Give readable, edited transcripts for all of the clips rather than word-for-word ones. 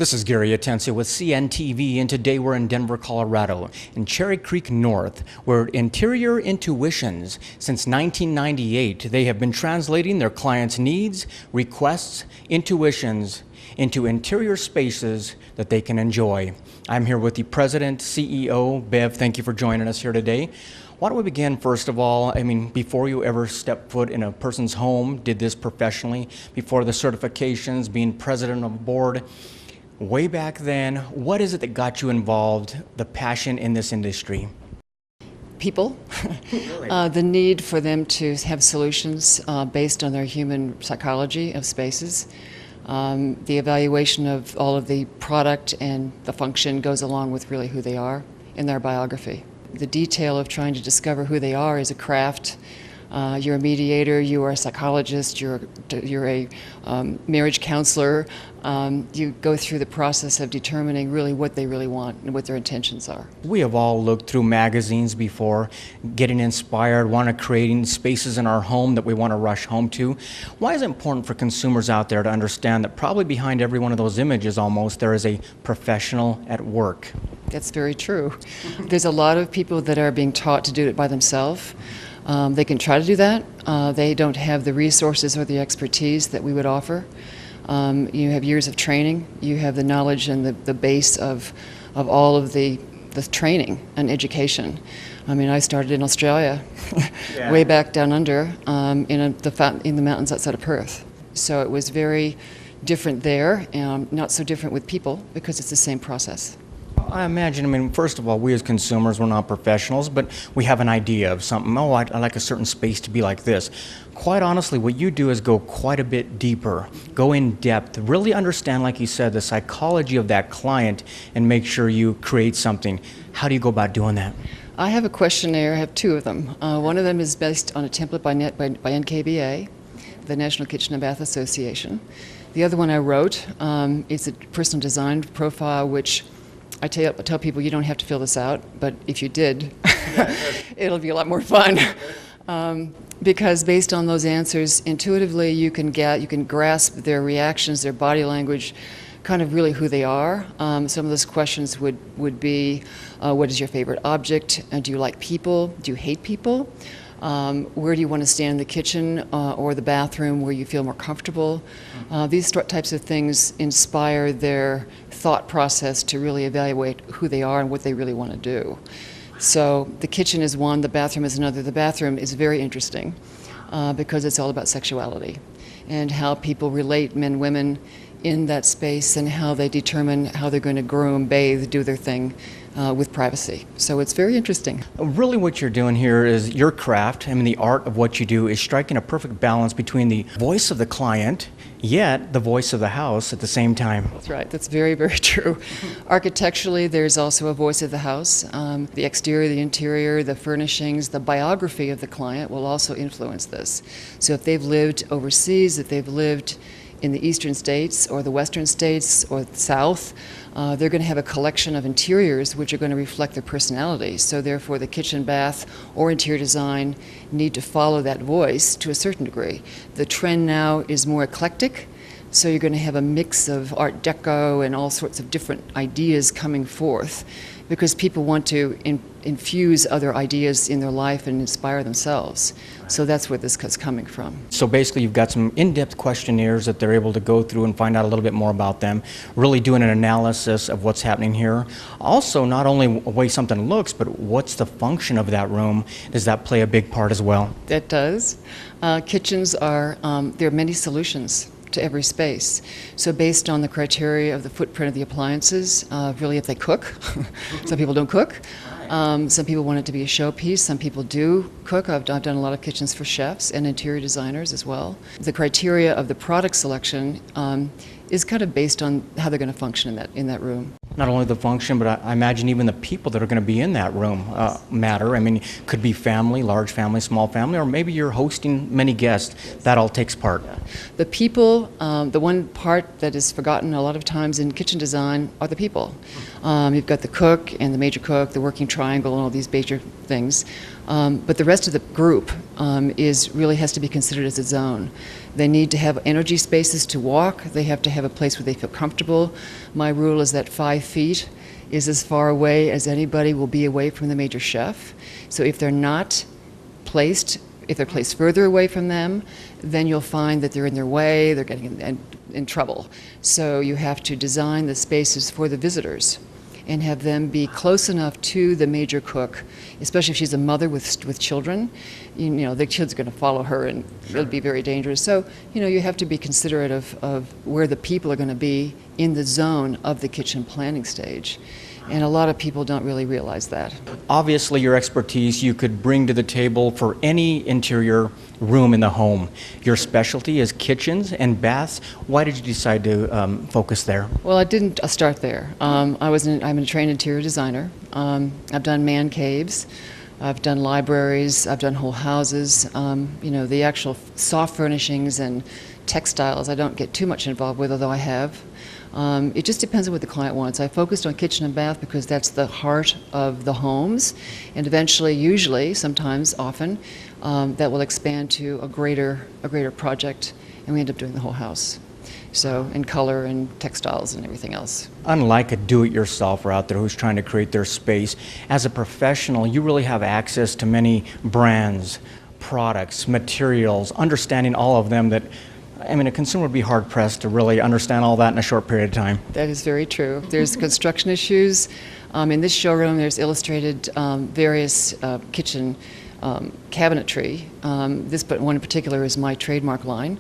This is Gary Atencio with CNTV, and today we're in Denver, Colorado, in Cherry Creek North, where Interior Intuitions, since 1998, they have been translating their clients' needs, requests, intuitions into interior spaces that they can enjoy. I'm here with the President, CEO, Bev. Thank you for joining us here today. Why don't we begin, first of all, before you ever stepped foot in a person's home, did this professionally, before the certifications, being president of a board, way back then, what is it that got you involved, the passion in this industry? People, Really? the need for them to have solutions based on their human psychology of spaces. The evaluation of all of the product and the function goes along with really who they are in their biography. The detail of trying to discover who they are is a craft. You're a mediator, you are a psychologist, you're a marriage counselor. You go through the process of determining really what they really want and what their intentions are. We have all looked through magazines before, getting inspired, creating spaces in our home that we want to rush home to. Why is it important for consumers out there to understand that probably behind every one of those images almost there is a professional at work? That's very true. There's a lot of people that are being taught to do it by themselves. They can try to do that. They don't have the resources or the expertise that we would offer. You have years of training. You have the knowledge and the base of all of the training and education. I started in Australia, way back down under, in the mountains outside of Perth. So it was very different there, and not so different with people because it's the same process. I imagine, first of all, we as consumers, we're not professionals, but we have an idea of something. Oh, I like a certain space to be like this. Quite honestly, what you do is go quite a bit deeper, go in depth, really understand, like you said, the psychology of that client and make sure you create something. How do you go about doing that? I have a questionnaire. I have two of them. One of them is based on a template by NKBA, the National Kitchen and Bath Association. The other one I wrote is a personal design profile, which I tell people you don't have to fill this out, but if you did, it'll be a lot more fun. Because based on those answers, intuitively you can grasp their reactions, their body language, kind of really who they are. Some of those questions would be, what is your favorite object? Do you like people? Do you hate people? Where do you want to stand in the kitchen or the bathroom where you feel more comfortable? These types of things inspire their thought process to really evaluate who they are and what they really want to do. So the kitchen is one, the bathroom is another. The bathroom is very interesting because it's all about sexuality and how people relate, men, women, in that space and how they determine how they're going to groom, bathe, do their thing with privacy. So it's very interesting. Really what you're doing here is your craft, the art of what you do is striking a perfect balance between the voice of the client, yet the voice of the house at the same time. That's right. That's very, very true. Architecturally, there's also a voice of the house. The exterior, the interior, the furnishings, the biography of the client will also influence this. So if they've lived overseas, if they've lived in the eastern states or the western states or the south, they're going to have a collection of interiors which are going to reflect their personality. So therefore the kitchen, bath, or interior design need to follow that voice to a certain degree. The trend now is more eclectic, so you're going to have a mix of Art Deco and all sorts of different ideas coming forth because people want to infuse other ideas in their life and inspire themselves. So that's where this is coming from. So basically you've got some in-depth questionnaires that they're able to go through and find out a little bit more about them, really doing an analysis of what's happening here. Also, not only the way something looks, but what's the function of that room? Does that play a big part as well? That does. Kitchens are, there are many solutions to every space. So based on the criteria of the footprint of the appliances, really if they cook, some people don't cook, some people want it to be a showpiece, some people do cook. I've done a lot of kitchens for chefs and interior designers as well. The criteria of the product selection is kind of based on how they're going to function in that room. Not only the function, but I imagine even the people that are going to be in that room matter. Could be family, large family, small family, or maybe you're hosting many guests. That all takes part. Yeah. The people, the one part that is forgotten a lot of times in kitchen design are the people. You've got the cook and the major cook, the working triangle, and all these major things. But the rest of the group really has to be considered as its own. They need to have energy spaces to walk. They have to have a place where they feel comfortable. My rule is that 5 feet is as far away as anybody will be away from the major chef. So if they're not placed, if they're placed further away from them, then you'll find that they're in their way, they're getting in trouble. So you have to design the spaces for the visitors and have them be close enough to the major cook, especially if she's a mother with children. You know, the kids are going to follow her and it'll be very dangerous. So, you know, you have to be considerate of where the people are going to be in the zone of the kitchen planning stage. And a lot of people don't really realize that. Obviously, your expertise you could bring to the table for any interior room in the home. Your specialty is kitchens and baths. Why did you decide to focus there? Well, I didn't start there. I'm a trained interior designer. I've done man caves. I've done libraries. I've done whole houses. You know, the actual soft furnishings and textiles I don't get too much involved with, although I have. It just depends on what the client wants. I focused on kitchen and bath because that's the heart of the homes, and eventually, usually, sometimes, often, that will expand to a greater project, and we end up doing the whole house. So, in color and textiles and everything else. Unlike a do-it-yourselfer out there who's trying to create their space, as a professional, you really have access to many brands, products, materials, understanding all of them that I mean, a consumer would be hard-pressed to really understand all that in a short period of time. That is very true. There's construction issues. In this showroom, there's illustrated various kitchen cabinetry. This one in particular is my trademark line,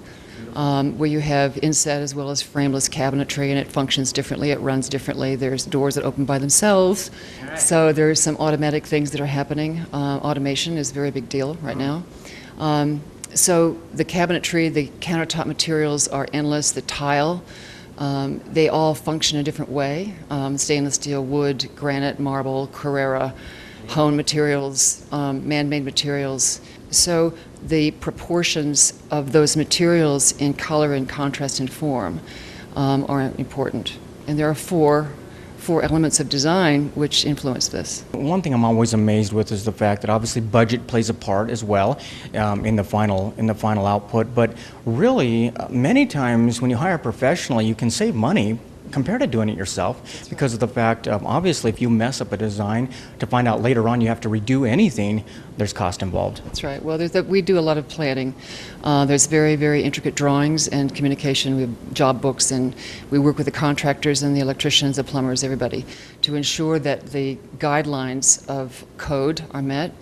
where you have inset as well as frameless cabinetry, and it functions differently, it runs differently. There's doors that open by themselves. So there's some automatic things that are happening. Automation is a very big deal right now. So the cabinetry, the countertop materials are endless. The tile, they all function a different way. Stainless steel, wood, granite, marble, Carrara, hone materials, man-made materials. So the proportions of those materials in color and contrast and form are important. And there are four elements of design which influence this. One thing I'm always amazed with is the fact that obviously budget plays a part as well in the final output. But really, many times when you hire a professional, you can save money compared to doing it yourself because of the fact of obviously if you mess up a design to find out later on you have to redo anything, there's cost involved. That's right. Well, we do a lot of planning. There's very, very intricate drawings and communication. We have job books, and we work with the contractors and the electricians, the plumbers, everybody, to ensure that the guidelines of code are met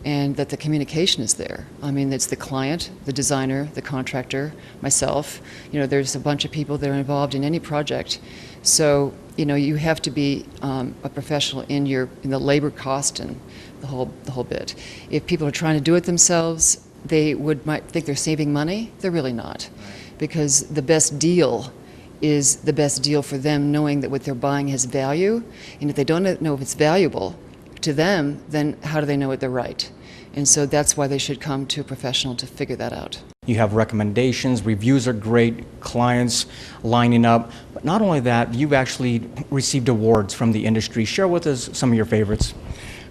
and that the communication is there. I mean, it's the client, the designer, the contractor, myself. You know, there's a bunch of people that are involved in any project. So, you know, you have to be a professional in the labor cost and the whole bit. If people are trying to do it themselves, they might think they're saving money. They're really not, because the best deal is the best deal for them, knowing that what they're buying has value. And if they don't know if it's valuable to them, then how do they know what they're right? And so that's why they should come to a professional to figure that out. You have recommendations, reviews are great, clients lining up. But not only that, you've actually received awards from the industry. Share with us some of your favorites.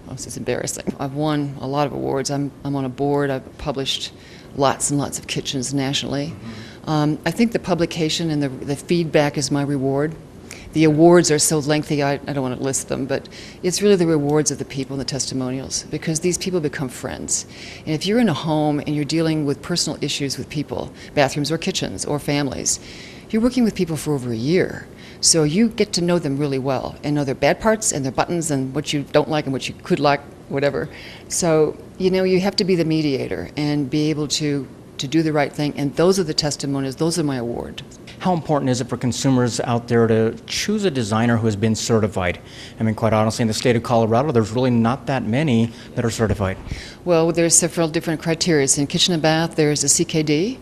Oh, this is embarrassing. I've won a lot of awards. I'm on a board. I've published lots and lots of kitchens nationally. I think the publication and the feedback is my reward. The awards are so lengthy, I don't want to list them, but it's really the rewards of the people and the testimonials, because these people become friends. And if you're in a home and you're dealing with personal issues with people, bathrooms or kitchens or families, you're working with people for over a year. So you get to know them really well and know their bad parts and their buttons and what you don't like and what you could like, whatever. So, you know, you have to be the mediator and be able to do the right thing, and those are the testimonials, those are my award. How important is it for consumers out there to choose a designer who has been certified? I mean, quite honestly, in the state of Colorado, there's really not that many that are certified. Well, there's several different criteria. In kitchen and bath, there's a CKD,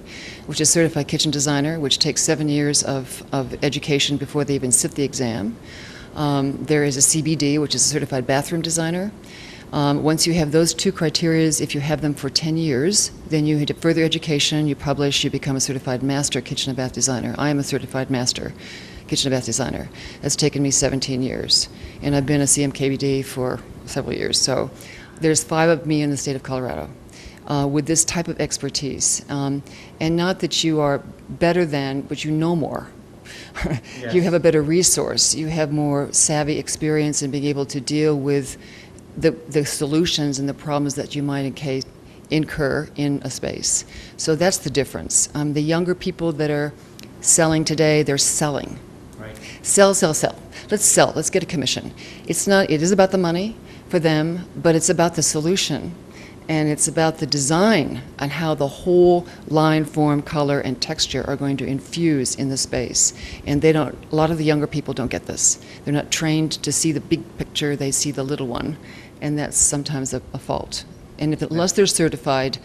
which is Certified Kitchen Designer, which takes 7 years of education before they even sit the exam. There is a CBD, which is a Certified Bathroom Designer. Once you have those two criteria, if you have them for 10 years, then you do further education, you publish, you become a certified master kitchen and bath designer. I am a certified master kitchen and bath designer. That's taken me 17 years. And I've been a CMKBD for several years. So there's 5 of me in the state of Colorado. with this type of expertise. And not that you are better than, but you know more. Yes. You have a better resource. You have more savvy experience in being able to deal with the solutions and the problems that you might incur in a space. So that's the difference. The younger people that are selling today, they're selling. Right. Sell, sell, sell. Let's sell. Let's get a commission. It is about the money for them, but it's about the solution. And it's about the design and how the whole line, form, color, and texture are going to infuse in the space. And a lot of the younger people don't get this. They're not trained to see the big picture, they see the little one. And that's sometimes a fault. And unless they're certified,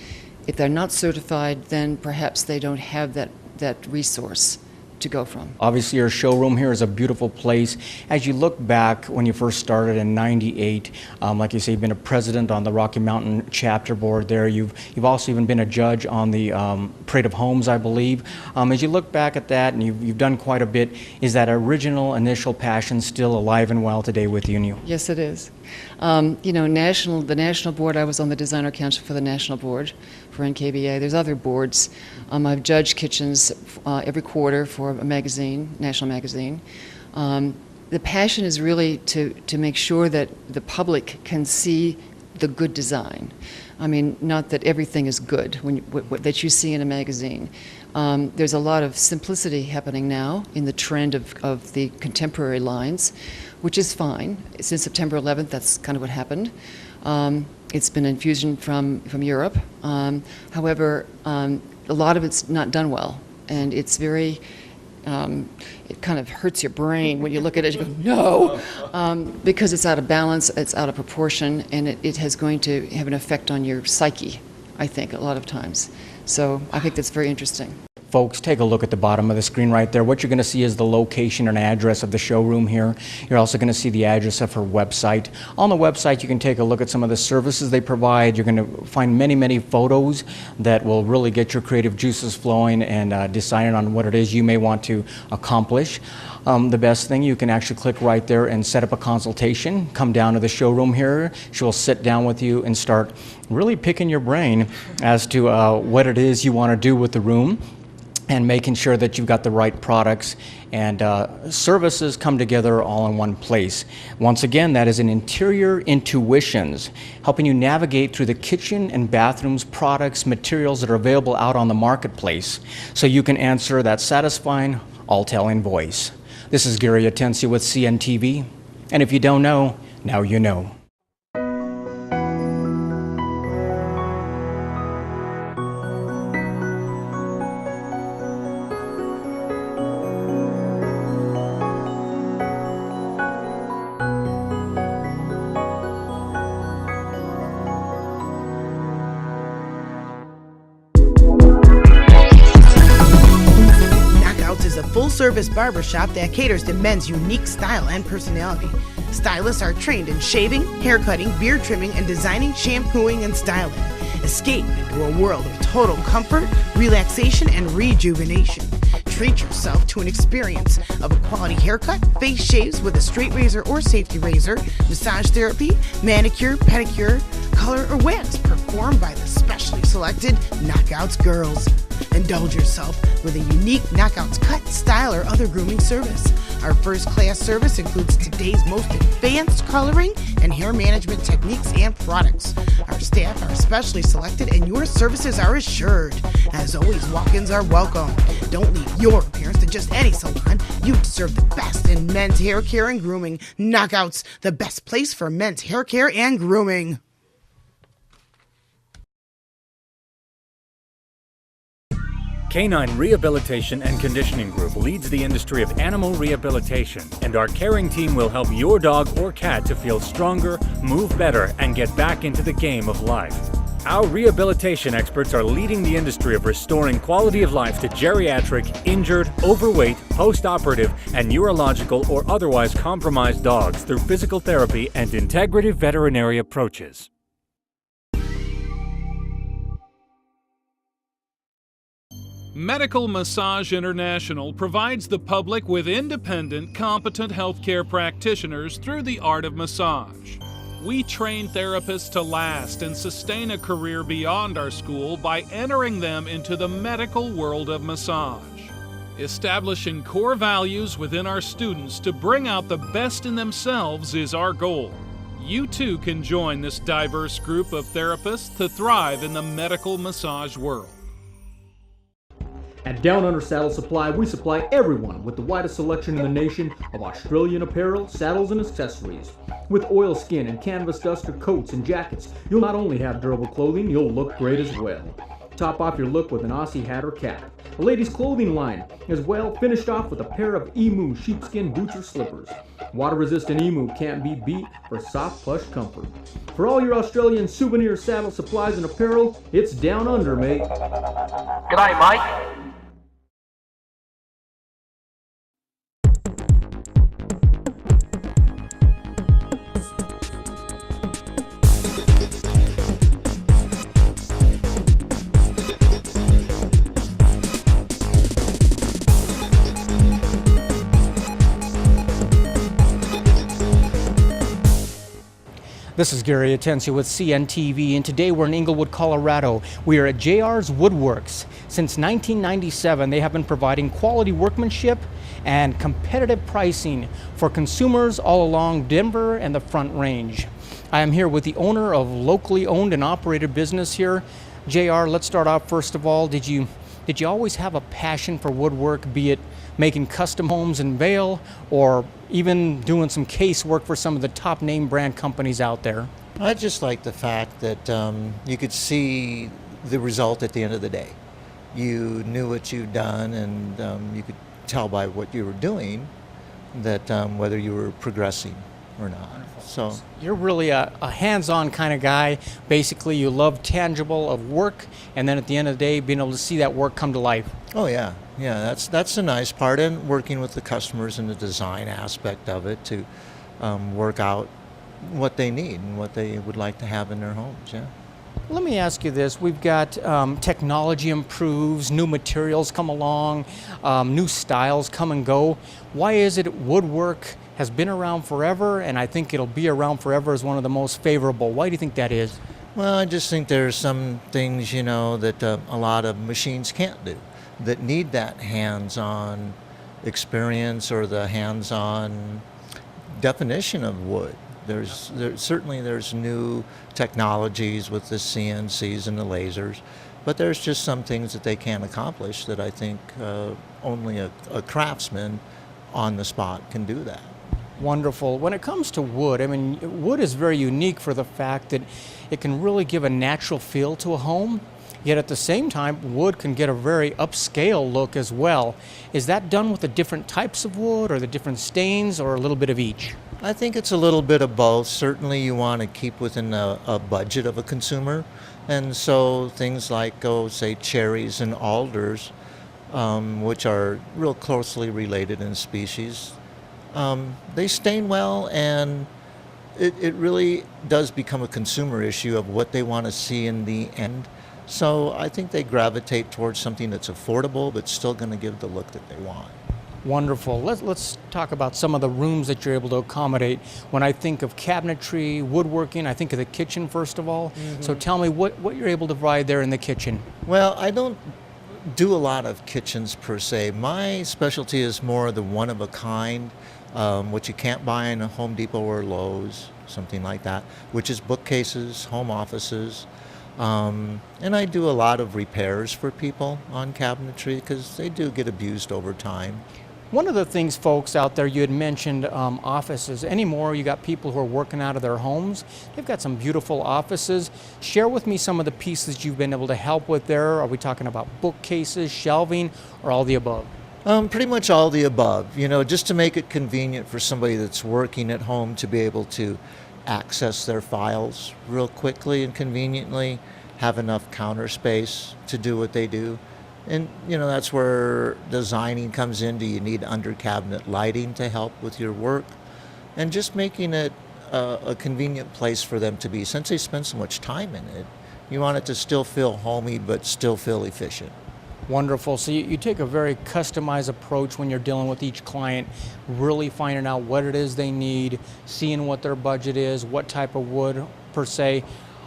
if they're not certified, then perhaps they don't have that resource to go from. Obviously, your showroom here is a beautiful place. As you look back when you first started in '98, like you say, you've been a president on the Rocky Mountain chapter board there. You've also even been a judge on the Parade of Homes, I believe. As you look back at that, and you've done quite a bit, is that original initial passion still alive and well today with you? Yes, it is. The national board, I was on the designer council for the national board for NKBA. There's other boards. I've judged kitchens every quarter for a magazine, national magazine. The passion is really to make sure that the public can see the good design. I mean, not that everything is good that you see in a magazine. There's a lot of simplicity happening now in the trend of the contemporary lines, which is fine. Since September 11th, that's kind of what happened. It's been infusion from Europe. However, a lot of it's not done well, and it's very, it kind of hurts your brain when you look at it. You go, no, because it's out of balance, it's out of proportion, and it has going to have an effect on your psyche, I think, a lot of times. So I think that's very interesting. Folks, take a look at the bottom of the screen right there. What you're going to see is the location and address of the showroom here. You're also going to see the address of her website. On the website, you can take a look at some of the services they provide. You're going to find many, many photos that will really get your creative juices flowing and deciding on what it is you may want to accomplish. The best thing, you can actually click right there and set up a consultation. Come down to the showroom here. She will sit down with you and start really picking your brain as to what it is you want to do with the room, and making sure that you've got the right products and services come together all in one place. Once again, that is an Interior Intuitions, helping you navigate through the kitchen and bathrooms, products, materials that are available out on the marketplace, so you can answer that satisfying, all-telling voice. This is Gary Atencio with CNTV, and if you don't know, now you know. A full-service barbershop that caters to men's unique style and personality. Stylists are trained in shaving, haircutting, beard trimming, and designing, shampooing, and styling. Escape into a world of total comfort, relaxation, and rejuvenation. Treat yourself to an experience of a quality haircut, face shaves with a straight razor or safety razor, massage therapy, manicure, pedicure, color, or wax performed by the specially selected Knockouts girls. Indulge yourself with a unique Knockouts cut, style, or other grooming service. Our first-class service includes today's most advanced coloring and hair management techniques and products. Our staff are specially selected and your services are assured. As always, walk-ins are welcome. Don't leave your appearance to just any salon. You deserve the best in men's hair care and grooming. Knockouts, the best place for men's hair care and grooming. Canine Rehabilitation and Conditioning Group leads the industry of animal rehabilitation, and our caring team will help your dog or cat to feel stronger, move better, and get back into the game of life. Our rehabilitation experts are leading the industry of restoring quality of life to geriatric, injured, overweight, post-operative, and neurological or otherwise compromised dogs through physical therapy and integrative veterinary approaches. Medical Massage International provides the public with independent, competent healthcare practitioners through the art of massage. We train therapists to last and sustain a career beyond our school by entering them into the medical world of massage. Establishing core values within our students to bring out the best in themselves is our goal. You too can join this diverse group of therapists to thrive in the medical massage world. At Down Under Saddle Supply, we supply everyone with the widest selection in the nation of Australian apparel, saddles, and accessories. With oilskin and canvas duster coats and jackets, you'll not only have durable clothing, you'll look great as well. Top off your look with an Aussie hat or cap. A ladies' clothing line as well, finished off with a pair of Emu sheepskin boots or slippers. Water-resistant Emu can't be beat for soft, plush comfort. For all your Australian souvenir saddle supplies and apparel, it's Down Under, mate. G'day, mate. This is Gary Atencio with CNTV, and today we're in Inglewood, Colorado. We are at JR's Woodworks. Since 1997, they have been providing quality workmanship and competitive pricing for consumers all along Denver and the Front Range. I am here with the owner of locally owned and operated business here. JR, let's start off first of all. Did you always have a passion for woodwork, be it making custom homes in Vail or even doing some case work for some of the top name brand companies out there? I just like the fact that you could see the result at the end of the day. You knew what you'd done, and you could tell by what you were doing that whether you were progressing or not. So you're really a hands-on kind of guy. Basically, you love tangible of work, and then at the end of the day, being able to see that work come to life. Oh yeah, that's the nice part, and working with the customers in the design aspect of it to work out what they need and what they would like to have in their homes. Yeah. Let me ask you this. We've got technology improves, new materials come along, new styles come and go. Why is it woodwork has been around forever, and I think it'll be around forever as one of the most favorable? Why do you think that is? Well, I just think there's some things, that a lot of machines can't do, that need that hands-on experience or the hands-on definition of wood. There's new technologies with the CNCs and the lasers, but there's just some things that they can't accomplish that I think only a craftsman on the spot can do that. Wonderful. When it comes to wood, I mean, wood is very unique for the fact that it can really give a natural feel to a home, yet at the same time, wood can get a very upscale look as well. Is that done with the different types of wood or the different stains or a little bit of each? I think it's a little bit of both. Certainly you want to keep within a budget of a consumer, and so things like, say, cherries and alders, which are real closely related in species, they stain well, and it really does become a consumer issue of what they want to see in the end. So I think they gravitate towards something that's affordable but still going to give the look that they want. Wonderful. Let's talk about some of the rooms that you're able to accommodate. When I think of cabinetry, woodworking, I think of the kitchen first of all. Mm-hmm. So tell me what you're able to provide there in the kitchen. Well, I don't do a lot of kitchens per se. My specialty is more the one-of-a-kind, what you can't buy in a Home Depot or Lowe's, something like that, which is bookcases, home offices. And I do a lot of repairs for people on cabinetry because they do get abused over time. One of the things, folks out there, you had mentioned offices. Anymore, you got people who are working out of their homes. They've got some beautiful offices. Share with me some of the pieces you've been able to help with there. Are we talking about bookcases, shelving, or all the above? Pretty much all the above, just to make it convenient for somebody that's working at home to be able to access their files real quickly and conveniently, have enough counter space to do what they do. And, that's where designing comes in. Do you need under cabinet lighting to help with your work? And just making it a convenient place for them to be. Since they spend so much time in it, you want it to still feel homey but still feel efficient. Wonderful. So you take a very customized approach when you're dealing with each client, really finding out what it is they need, seeing what their budget is, what type of wood per se.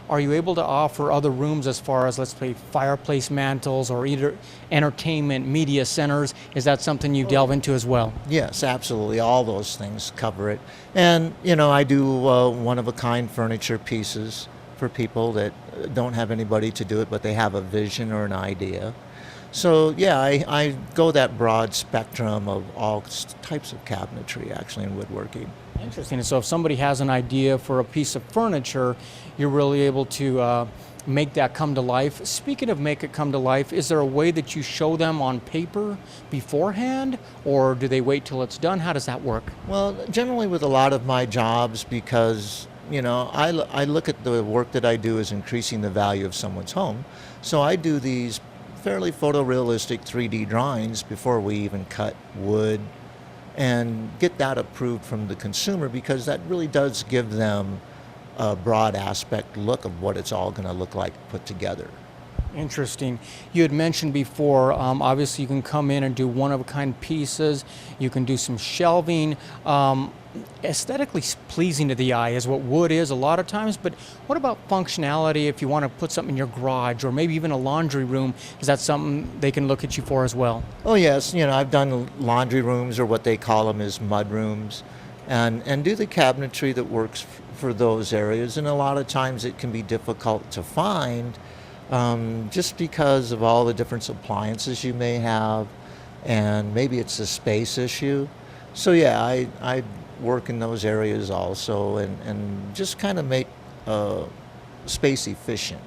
Are you able to offer other rooms as far as, let's say, fireplace mantles or either entertainment, media centers? Is that something you delve into as well? Yes, absolutely. All those things cover it. And, I do one-of-a-kind furniture pieces for people that don't have anybody to do it, but they have a vision or an idea. So, yeah, I go that broad spectrum of all types of cabinetry, actually, in woodworking. Interesting. So if somebody has an idea for a piece of furniture, you're really able to make that come to life. Speaking of make it come to life, is there a way that you show them on paper beforehand, or do they wait till it's done? How does that work? Well, generally with a lot of my jobs, because I look at the work that I do as increasing the value of someone's home. So I do these fairly photorealistic 3D drawings before we even cut wood and get that approved from the consumer, because that really does give them a broad aspect look of what it's all going to look like put together. Interesting. You had mentioned before, obviously you can come in and do one-of-a-kind pieces. You can do some shelving. Aesthetically pleasing to the eye is what wood is a lot of times, but what about functionality if you want to put something in your garage or maybe even a laundry room? Is that something they can look at you for as well? Oh yes, I've done laundry rooms, or what they call them is mud rooms, and do the cabinetry that works for those areas. And a lot of times it can be difficult to find just because of all the different appliances you may have, and maybe it's a space issue. So yeah, I work in those areas also, and just kind of make space efficient.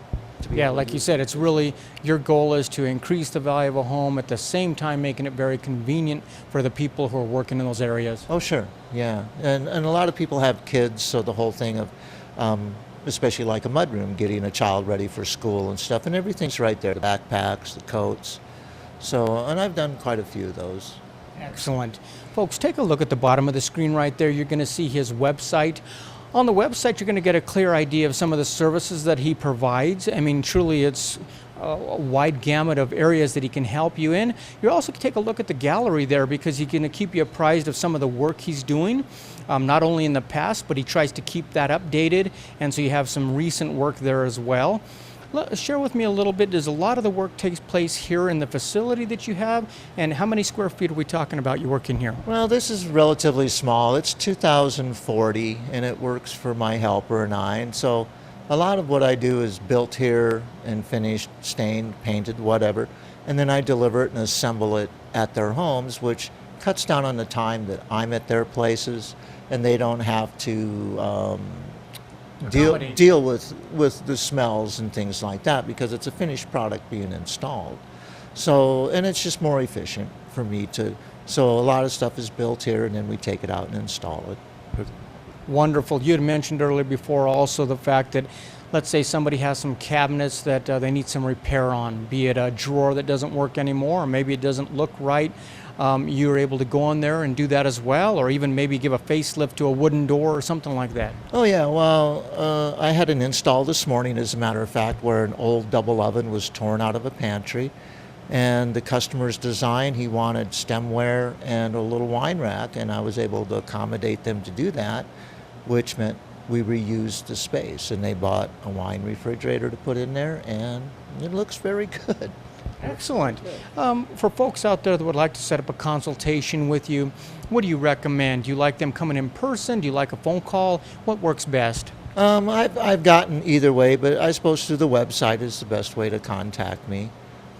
Yeah, like you said, it's really, your goal is to increase the value of a home at the same time making it very convenient for the people who are working in those areas. Oh sure, yeah. And a lot of people have kids, so the whole thing of especially like a mudroom, getting a child ready for school and stuff, and everything's right there, the backpacks, the coats. So, and I've done quite a few of those. Excellent. Folks, take a look at the bottom of the screen right there. You're going to see his website. On the website, you're going to get a clear idea of some of the services that he provides. I mean, truly, it's a wide gamut of areas that he can help you in. You're also going to take a look at the gallery there, because he's going to keep you apprised of some of the work he's doing, not only in the past, but he tries to keep that updated, and so you have some recent work there as well. Share with me a little bit, does a lot of the work takes place here in the facility that you have, and how many square feet are we talking about you working here? Well, this is relatively small. It's 2,040, and it works for my helper and I. And so a lot of what I do is built here and finished, stained, painted, whatever, and then I deliver it and assemble it at their homes, which cuts down on the time that I'm at their places, and they don't have to deal with the smells and things like that, because it's a finished product being installed. So, and it's just more efficient for me to, so a lot of stuff is built here, and then we take it out and install it. Wonderful. You had mentioned earlier before also the fact that, let's say somebody has some cabinets that they need some repair on, be it a drawer that doesn't work anymore, or maybe it doesn't look right. You're able to go in there and do that as well, or even maybe give a facelift to a wooden door or something like that. Oh yeah, well, I had an install this morning, as a matter of fact, where an old double oven was torn out of a pantry, and the customer's design, he wanted stemware and a little wine rack, and I was able to accommodate them to do that, which meant we reused the space, and they bought a wine refrigerator to put in there, and it looks very good. Excellent. For folks out there that would like to set up a consultation with you, what do you recommend? Do you like them coming in person? Do you like a phone call? What works best? I've gotten either way, but I suppose through the website is the best way to contact me.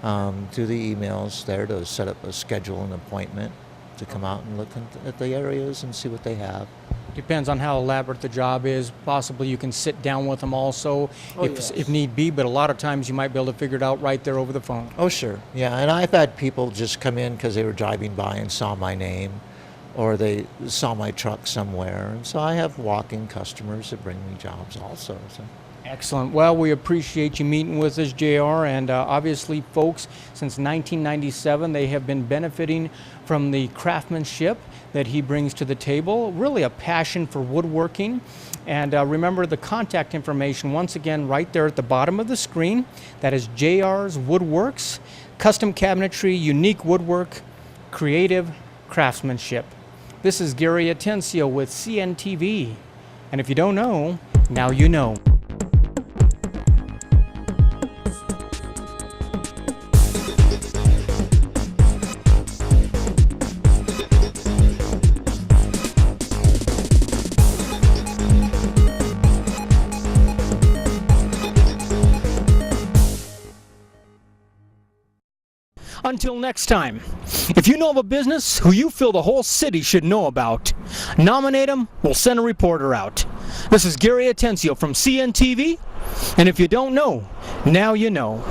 Through the emails there, to set up schedule an appointment to come out and look at the areas and see what they have. Depends on how elaborate the job is. Possibly you can sit down with them also if need be, but a lot of times you might be able to figure it out right there over the phone. Oh sure, yeah, and I've had people just come in because they were driving by and saw my name, or they saw my truck somewhere, and so I have walk-in customers that bring me jobs also. So. Excellent. Well, we appreciate you meeting with us, JR, and obviously, folks, since 1997, they have been benefiting from the craftsmanship that he brings to the table, really a passion for woodworking. And remember the contact information, once again, right there at the bottom of the screen. That is JR's Woodworks. custom cabinetry, unique woodwork, creative craftsmanship. This is Gary Atencio with CNTV. And if you don't know, now you know. Until next time, if you know of a business who you feel the whole city should know about, nominate them, we'll send a reporter out. This is Gary Atencio from CNTV, and if you don't know, now you know.